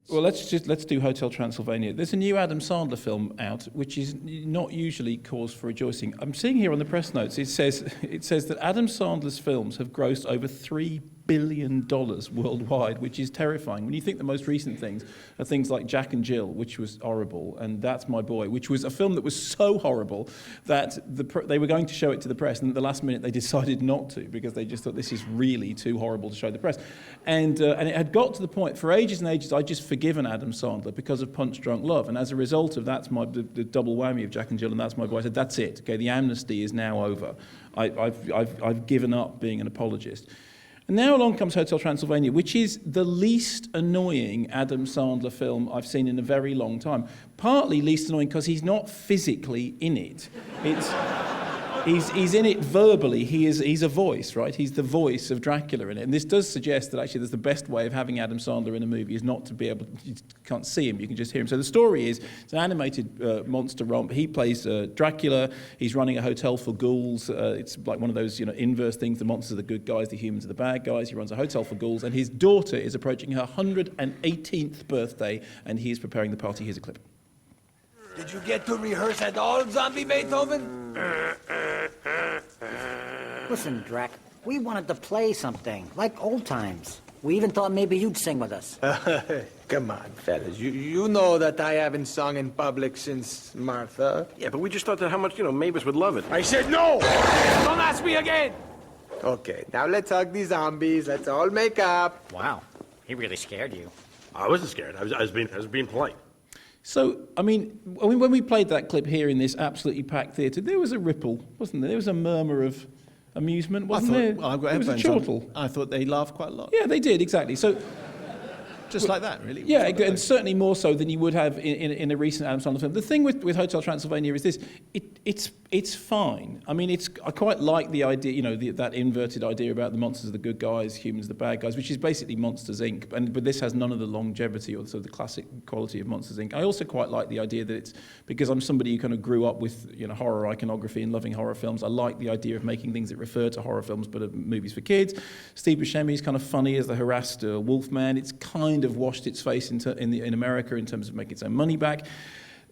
Well, let's do Hotel Transylvania. There's a new Adam Sandler film out, which is not usually cause for rejoicing. I'm seeing here on the press notes, it says that Adam Sandler's films have grossed over $3 billion worldwide, which is terrifying. When you think the most recent things are things like Jack and Jill, which was horrible, and That's My Boy, which was a film that was so horrible that they were going to show it to the press, and at the last minute they decided not to because they just thought this is really too horrible to show the press. And it had got to the point, for ages and ages, I'd just forgiven Adam Sandler because of Punch Drunk Love, and as a result of the double whammy of Jack and Jill and That's My Boy, I said, that's it, okay, the amnesty is now over. I've given up being an apologist. And now along comes Hotel Transylvania, which is the least annoying Adam Sandler film I've seen in a very long time. Partly least annoying because he's not physically in it. He's in it verbally. He's a voice, right? He's the voice of Dracula in it. And this does suggest that actually there's the best way of having Adam Sandler in a movie is not to be able to, you can't see him, you can just hear him. So the story is, it's an animated monster romp. He plays Dracula. He's running a hotel for ghouls. It's like one of those, inverse things. The monsters are the good guys, the humans are the bad guys. He runs a hotel for ghouls. And his daughter is approaching her 118th birthday, and he is preparing the party. Here's a clip. Did you get to rehearse at all, Zombie Beethoven? Listen, Drac, we wanted to play something, like old times. We even thought maybe you'd sing with us. Come on, fellas. You know that I haven't sung in public since Martha. Yeah, but we just thought that how much, Mavis would love it. I said no! Don't ask me again! Okay, now let's hug these zombies. Let's all make up. Wow, he really scared you. I wasn't scared. I was being polite. So, I mean, when we played that clip here in this absolutely packed theatre, there was a ripple, wasn't there? There was a murmur of amusement, wasn't there? Well, I've got there was a headphones chortle. on. I thought they laughed quite a lot. Yeah, they did, exactly. So, just like that, really. Yeah, and certainly more so than you would have in a recent Adam Sandler film. The thing with Hotel Transylvania is this: it's fine. I mean, I quite like the idea, that inverted idea about the monsters are the good guys, humans are the bad guys, which is basically Monsters Inc. But this has none of the longevity or sort of the classic quality of Monsters Inc. I also quite like the idea that it's because I'm somebody who kind of grew up with horror iconography and loving horror films. I like the idea of making things that refer to horror films but are movies for kids. Steve Buscemi is kind of funny as the harassed Wolfman. It's kind of washed its face in America in terms of making its own money back.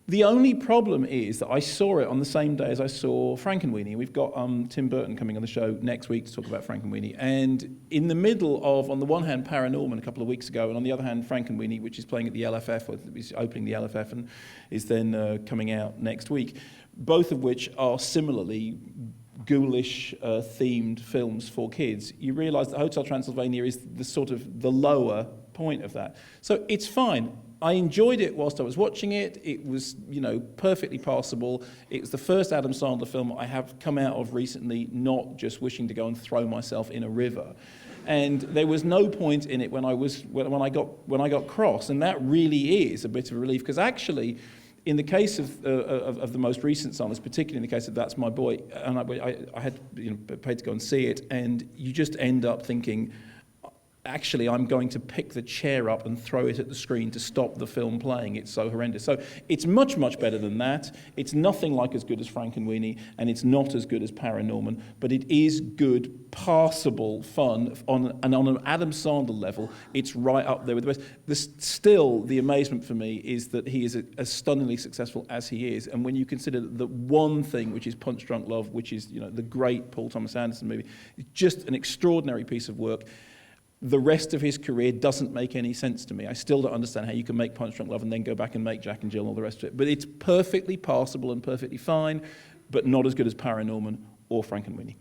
The only problem is that I saw it on the same day as I saw Frankenweenie. We've got Tim Burton coming on the show next week to talk about Frankenweenie. And in the middle of, on the one hand, Paranorman a couple of weeks ago, and on the other hand, Frankenweenie, which is playing at the LFF, or is opening the LFF and is then coming out next week, both of which are similarly ghoulish themed films for kids, you realise that Hotel Transylvania is the sort of the lower point of that. So it's fine. I enjoyed it whilst I was watching it. It was, perfectly passable. It was the first Adam Sandler film I have come out of recently not just wishing to go and throw myself in a river. And there was no point in it when I got cross, and that really is a bit of a relief, because actually, in the case of the most recent Sandlers, particularly in the case of That's My Boy, and I had paid to go and see it, and you just end up thinking, actually, I'm going to pick the chair up and throw it at the screen to stop the film playing. It's so horrendous. So it's much, much better than that. It's nothing like as good as Frankenweenie, and it's not as good as Paranorman, but it is good, passable fun. On an Adam Sandler level, it's right up there with the best. Still, the amazement for me is that he is as stunningly successful as he is, and when you consider that one thing, which is Punch Drunk Love, which is the great Paul Thomas Anderson movie, it's just an extraordinary piece of work. The rest of his career doesn't make any sense to me. I still don't understand how you can make Punch Drunk Love and then go back and make Jack and Jill and all the rest of it. But it's perfectly passable and perfectly fine, but not as good as Paranorman or Frankenweenie.